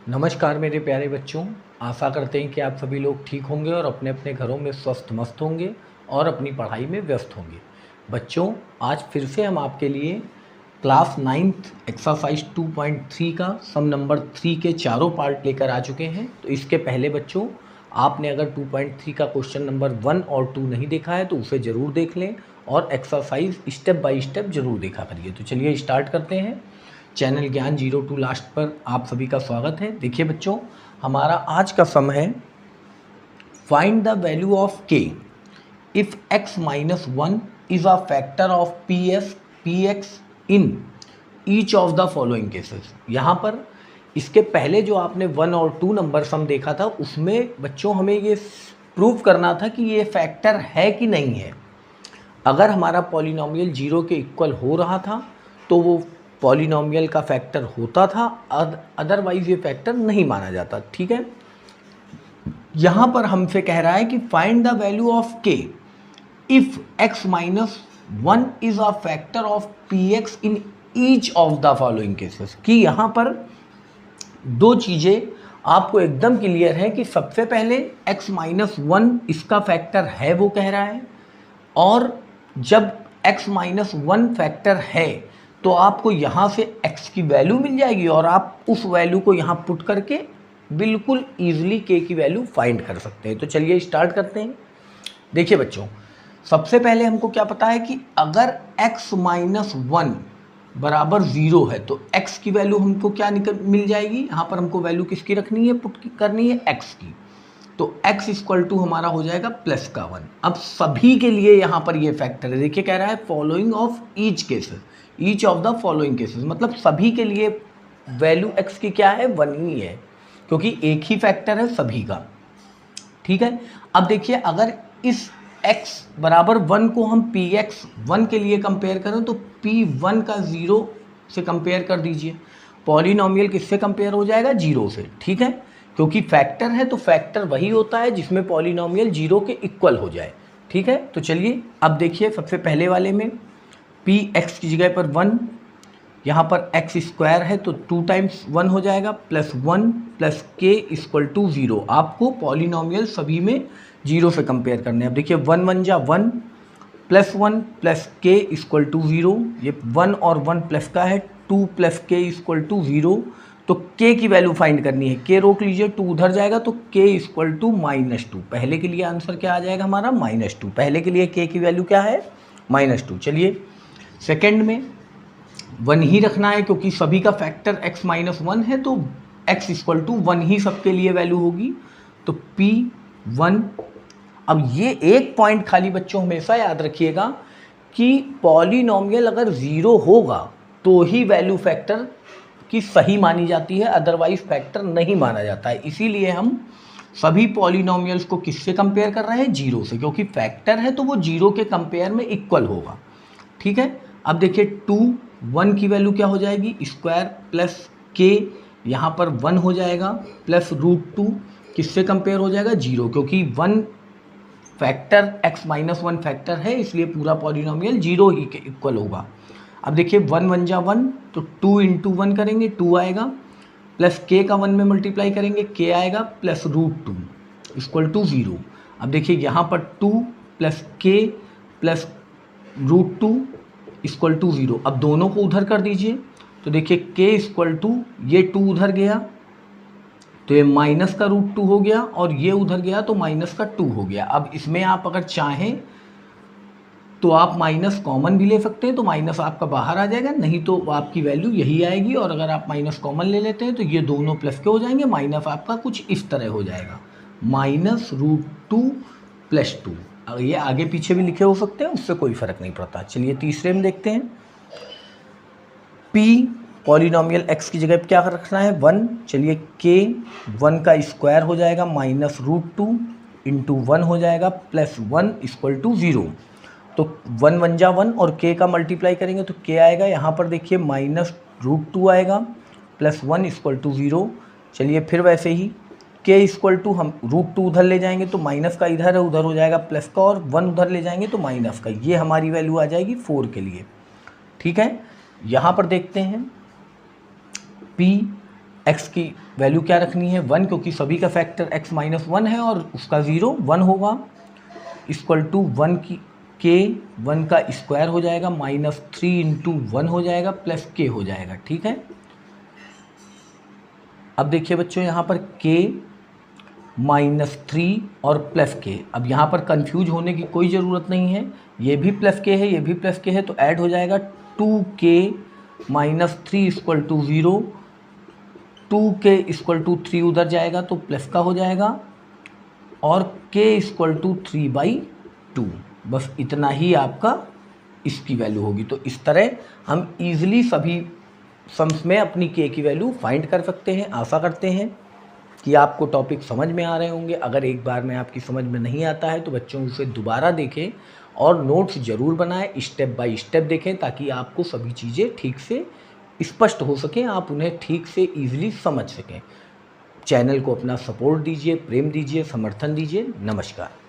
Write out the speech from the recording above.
नमस्कार मेरे प्यारे बच्चों। आशा करते हैं कि आप सभी लोग ठीक होंगे और अपने अपने घरों में स्वस्थ मस्त होंगे और अपनी पढ़ाई में व्यस्त होंगे। बच्चों, आज फिर से हम आपके लिए क्लास 9th एक्सरसाइज 2.3 का सम नंबर 3 के चारों पार्ट लेकर आ चुके हैं। तो इसके पहले बच्चों, आपने अगर 2.3 का क्वेश्चन नंबर 1 और 2 नहीं देखा है तो उसे ज़रूर देख लें और एक्सरसाइज स्टेप बाय स्टेप ज़रूर देखा करिए। तो चलिए स्टार्ट करते हैं। चैनल ज्ञान 0 to लास्ट पर आप सभी का स्वागत है। देखिए बच्चों, हमारा आज का सम है फाइंड द वैल्यू ऑफ के if x minus 1 is a factor of P x in each of the following cases. यहाँ पर इसके पहले जो आपने 1 और 2 नंबर सम देखा था उसमें बच्चों हमें ये प्रूव करना था कि ये फैक्टर है कि नहीं है। अगर हमारा पॉलिनॉमियल 0 के इक्वल हो रहा था तो वो पॉलिनॉमियल का फैक्टर होता था, अदरवाइज ये फैक्टर नहीं माना जाता। ठीक है, यहाँ पर हमसे कह रहा है कि फाइंड द वैल्यू ऑफ के if x minus 1 is a factor of P x in each of the following cases. कि यहाँ पर दो चीज़ें आपको एकदम क्लियर है कि सबसे पहले x माइनस 1 इसका फैक्टर है वो कह रहा है, और जब x माइनस 1 फैक्टर है तो आपको यहाँ से x की वैल्यू मिल जाएगी और आप उस वैल्यू को यहाँ पुट करके बिल्कुल ईजिली k की वैल्यू फाइंड कर सकते हैं। तो चलिए स्टार्ट करते हैं। देखिए बच्चों, सबसे पहले हमको क्या पता है कि अगर x माइनस 1 बराबर 0 है तो x की वैल्यू हमको क्या मिल जाएगी। यहाँ पर हमको वैल्यू किसकी रखनी है, पुट करनी है x की। तो x इक्वल टू हमारा हो जाएगा प्लस का 1। अब सभी के लिए यहाँ पर ये फैक्टर है। देखिए कह रहा है following of each cases, each of the following cases, मतलब सभी के लिए वैल्यू x की क्या है, 1 ही है, क्योंकि एक ही फैक्टर है सभी का। ठीक है, अब देखिए अगर इस x बराबर 1 को हम px 1 के लिए कंपेयर करें तो p1 का 0 से कंपेयर कर दीजिए। पॉलिनॉमियल किससे कंपेयर हो जाएगा, 0 से। ठीक है, क्योंकि फैक्टर है तो फैक्टर वही होता है जिसमें पॉलिनॉमियल 0 के इक्वल हो जाए। ठीक है, तो चलिए अब देखिए सबसे पहले वाले में पी एक्स की जगह पर 1, यहाँ पर एक्स स्क्वायर है तो 2 टाइम्स 1 हो जाएगा, प्लस 1 प्लस के इक्वल टू 0। आपको पॉलिनॉमियल सभी में 0 से कंपेयर करने हैं। अब देखिए 1 1 जा 1 प्लस 1 प्लस के इक्वल टू 0। ये 1 और 1 प्लस का है, 2 प्लस के इक्वल टू 0। तो k की वैल्यू फाइंड करनी है। k रोक लीजिए, 2 उधर जाएगा तो k इक्वल टू -2। पहले के लिए आंसर क्या आ जाएगा हमारा, -2। पहले के लिए k की वैल्यू क्या है, -2। चलिए सेकंड में 1 ही रखना है क्योंकि सभी का फैक्टर x माइनस 1 है तो x इक्वल टू 1 ही सबके लिए वैल्यू होगी। तो p1। अब ये एक पॉइंट खाली बच्चों हमेशा याद रखिएगा कि पॉलिनॉमियल अगर 0 होगा तो ही वैल्यू फैक्टर की सही मानी जाती है, अदरवाइज फैक्टर नहीं माना जाता है। इसीलिए हम सभी पॉलिनॉमियल्स को किससे कंपेयर कर रहे हैं, 0 से, क्योंकि फैक्टर है तो वो 0 के कंपेयर में इक्वल होगा। ठीक है, अब देखिए 2 1 की वैल्यू क्या हो जाएगी, स्क्वायर प्लस के, यहाँ पर 1 हो जाएगा, प्लस √2 किससे कंपेयर हो जाएगा, 0, क्योंकि 1 फैक्टर x माइनस 1 फैक्टर है इसलिए पूरा पॉलिनॉमियल 0 ही के इक्वल होगा। अब देखिए 1 1 जा 1 तो 2 इंटू 1 करेंगे, 2 आएगा, प्लस के का 1 में मल्टीप्लाई करेंगे, के आएगा, प्लस √2 इक्वल टू 0। अब देखिए यहाँ पर 2 प्लस के प्लस √2 इक्वल टू 0। अब दोनों को उधर कर दीजिए तो देखिए के इक्वल टू, ये 2 उधर गया तो ये माइनस का √2 हो गया और ये उधर गया तो माइनस का 2 हो गया। अब इसमें आप अगर चाहें तो आप माइनस कॉमन भी ले सकते हैं तो माइनस आपका बाहर आ जाएगा, नहीं तो आपकी वैल्यू यही आएगी। और अगर आप माइनस कॉमन ले लेते हैं तो ये दोनों प्लस के हो जाएंगे, माइनस आपका कुछ इस तरह हो जाएगा, -√2 + 2। ये आगे पीछे भी लिखे हो सकते हैं, उससे कोई फ़र्क नहीं पड़ता। चलिए तीसरे में देखते हैं। p पॉलिनॉमियल x की जगह क्या रखना है, 1। चलिए k 1 का स्क्वायर हो जाएगा, -√2 इंटू 1 हो जाएगा, प्लस 1 इक्वल टू 0। तो 1 1 जा 1 और k का मल्टीप्लाई करेंगे तो k आएगा, यहाँ पर देखिए -√2 आएगा, प्लस 1 इक्वल टू 0। चलिए फिर वैसे ही k इक्वल टू, हम √2 उधर ले जाएंगे तो माइनस का इधर है, उधर हो जाएगा प्लस का, और 1 उधर ले जाएंगे तो माइनस का। ये हमारी वैल्यू आ जाएगी 4 के लिए। ठीक है, यहाँ पर देखते हैं p x की वैल्यू क्या रखनी है 1, क्योंकि सभी का फैक्टर x माइनस 1 है और उसका 0 1 होगा, इक्वल टू 1 की k 1 का स्क्वायर हो जाएगा माइनस 3 इंटू 1 हो जाएगा प्लस k हो जाएगा। ठीक है, अब देखिए बच्चों यहाँ पर k माइनस 3 और प्लस के, अब यहाँ पर कंफ्यूज होने की कोई ज़रूरत नहीं है, ये भी प्लस के है ये भी प्लस के है, तो ऐड हो जाएगा 2k minus 3 equal to 0, 2k equal to 3 उधर जाएगा तो प्लस का हो जाएगा और k इक्वल टू 3/2। बस इतना ही आपका इसकी वैल्यू होगी। तो इस तरह हम ईज़िली सभी सम्स में अपनी k की वैल्यू फाइंड कर सकते हैं। आशा करते हैं कि आपको टॉपिक समझ में आ रहे होंगे। अगर एक बार में आपकी समझ में नहीं आता है तो बच्चों उसे दोबारा देखें और नोट्स ज़रूर बनाएं, स्टेप बाय स्टेप देखें, ताकि आपको सभी चीज़ें ठीक से स्पष्ट हो सकें, आप उन्हें ठीक से ईजिली समझ सकें। चैनल को अपना सपोर्ट दीजिए, प्रेम दीजिए, समर्थन दीजिए। नमस्कार।